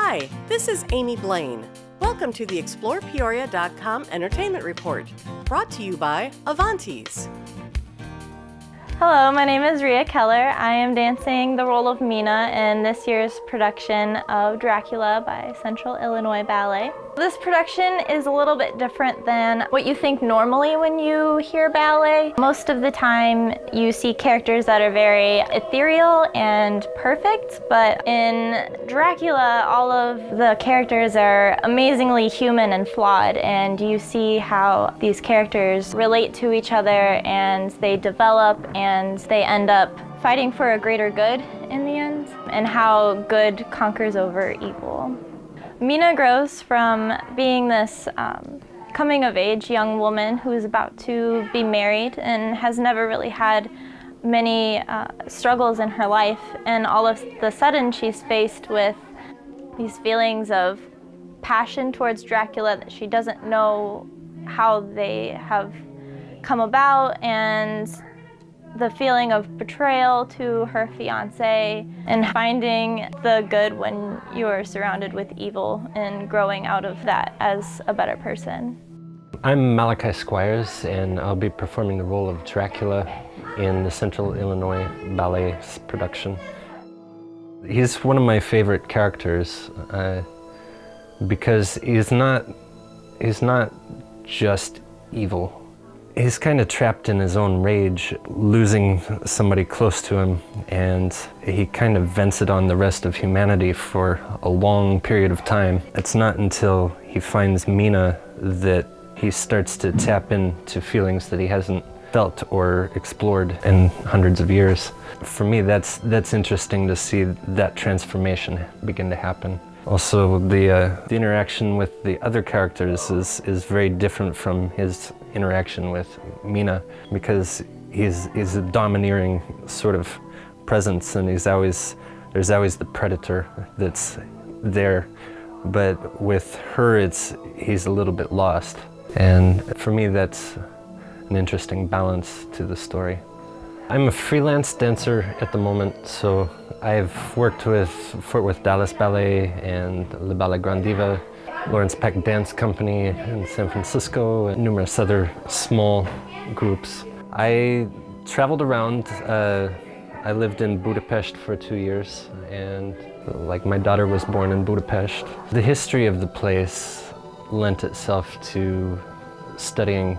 Hi, this is Amy Blaine. Welcome to the ExplorePeoria.com Entertainment Report, brought to you by Avanti's. Hello, my name is Rhea Keller. I am dancing the role of Mina in this year's production of Dracula by Central Illinois Ballet. This production is a little bit different than what you think normally when you hear ballet. Most of the time you see characters that are very ethereal and perfect, but in Dracula all of the characters are amazingly human and flawed, and you see how these characters relate to each other and they develop and they end up fighting for a greater good in the end, and how good conquers over evil. Mina grows from being this coming-of-age young woman who is about to be married and has never really had many struggles in her life, and all of the sudden she's faced with these feelings of passion towards Dracula that she doesn't know how they have come about, and the feeling of betrayal to her fiancé, and finding the good when you are surrounded with evil and growing out of that as a better person. I'm Malachi Squires, and I'll be performing the role of Dracula in the Central Illinois Ballet production. He's one of my favorite characters because he's not just evil. He's kind of trapped in his own rage, losing somebody close to him, and he kind of vents it on the rest of humanity for a long period of time. It's not until he finds Mina that he starts to tap into feelings that he hasn't felt or explored in hundreds of years. For me, that's interesting to see that transformation begin to happen. Also, the interaction with the other characters is very different from his interaction with Mina, because he's a domineering sort of presence, and there's always the predator that's there. But with her, he's a little bit lost. And for me, that's an interesting balance to the story. I'm a freelance dancer at the moment, so I've worked with Fort Worth Dallas Ballet and Le Ballet Grand Diva, Lawrence Peck Dance Company in San Francisco, and numerous other small groups. I traveled around. I lived in Budapest for 2 years, and my daughter was born in Budapest. The history of the place lent itself to studying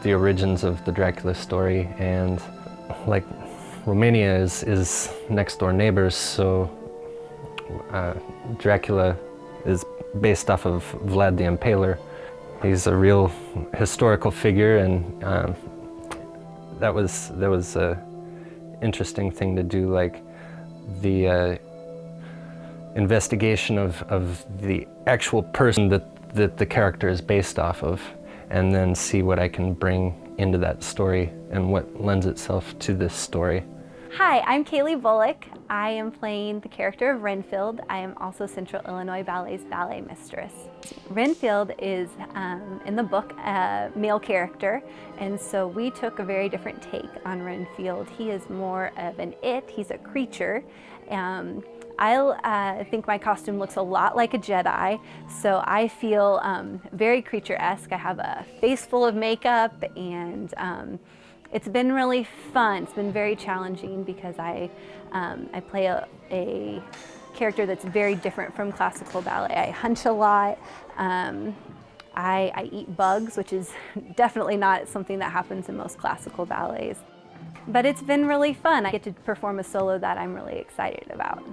the origins of the Dracula story, and Romania is next door neighbors, so Dracula is based off of Vlad the Impaler. He's a real historical figure, and that was a interesting thing to do, the investigation of the actual person that the character is based off of, and then see what I can bring into that story and what lends itself to this story. Hi, I'm Kaylee Bullock. I am playing the character of Renfield. I am also Central Illinois Ballet's ballet mistress. Renfield is, in the book, a male character, and so we took a very different take on Renfield. He is more of an it, he's a creature. I think my costume looks a lot like a Jedi, so I feel very creature-esque. I have a face full of makeup, and it's been really fun. It's been very challenging because I play a character that's very different from classical ballet. I hunch a lot. I eat bugs, which is definitely not something that happens in most classical ballets. But it's been really fun. I get to perform a solo that I'm really excited about.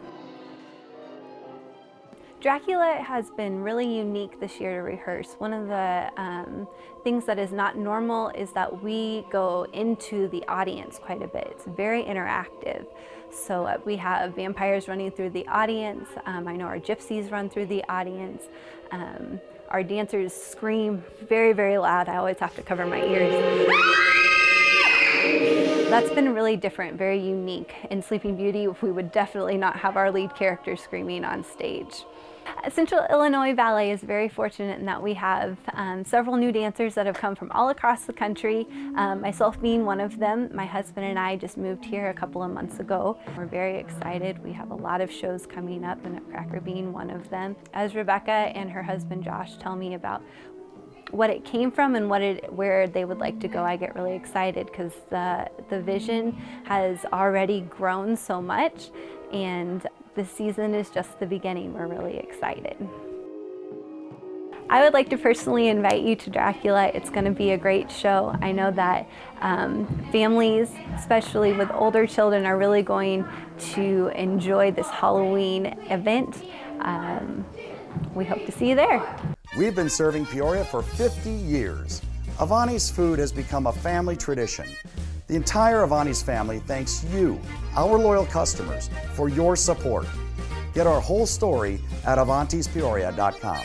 Dracula has been really unique this year to rehearse. One of the things that is not normal is that we go into the audience quite a bit. It's very interactive. So we have vampires running through the audience. I know our gypsies run through the audience. Our dancers scream very, very loud. I always have to cover my ears. That's been really different, very unique. In Sleeping Beauty, we would definitely not have our lead character screaming on stage. Central Illinois Ballet is very fortunate in that we have several new dancers that have come from all across the country, myself being one of them. My husband and I just moved here a couple of months ago. We're very excited. We have a lot of shows coming up, and Nutcracker being one of them. As Rebecca and her husband Josh tell me about what it came from and where they would like to go, I get really excited because the vision has already grown so much, and this season is just the beginning. We're really excited. I would like to personally invite you to Dracula. It's going to be a great show. I know that families, especially with older children, are really going to enjoy this Halloween event. We hope to see you there. We've been serving Peoria for 50 years. Avanti's food has become a family tradition. The entire Avanti's family thanks you, our loyal customers, for your support. Get our whole story at Avanti'sPeoria.com.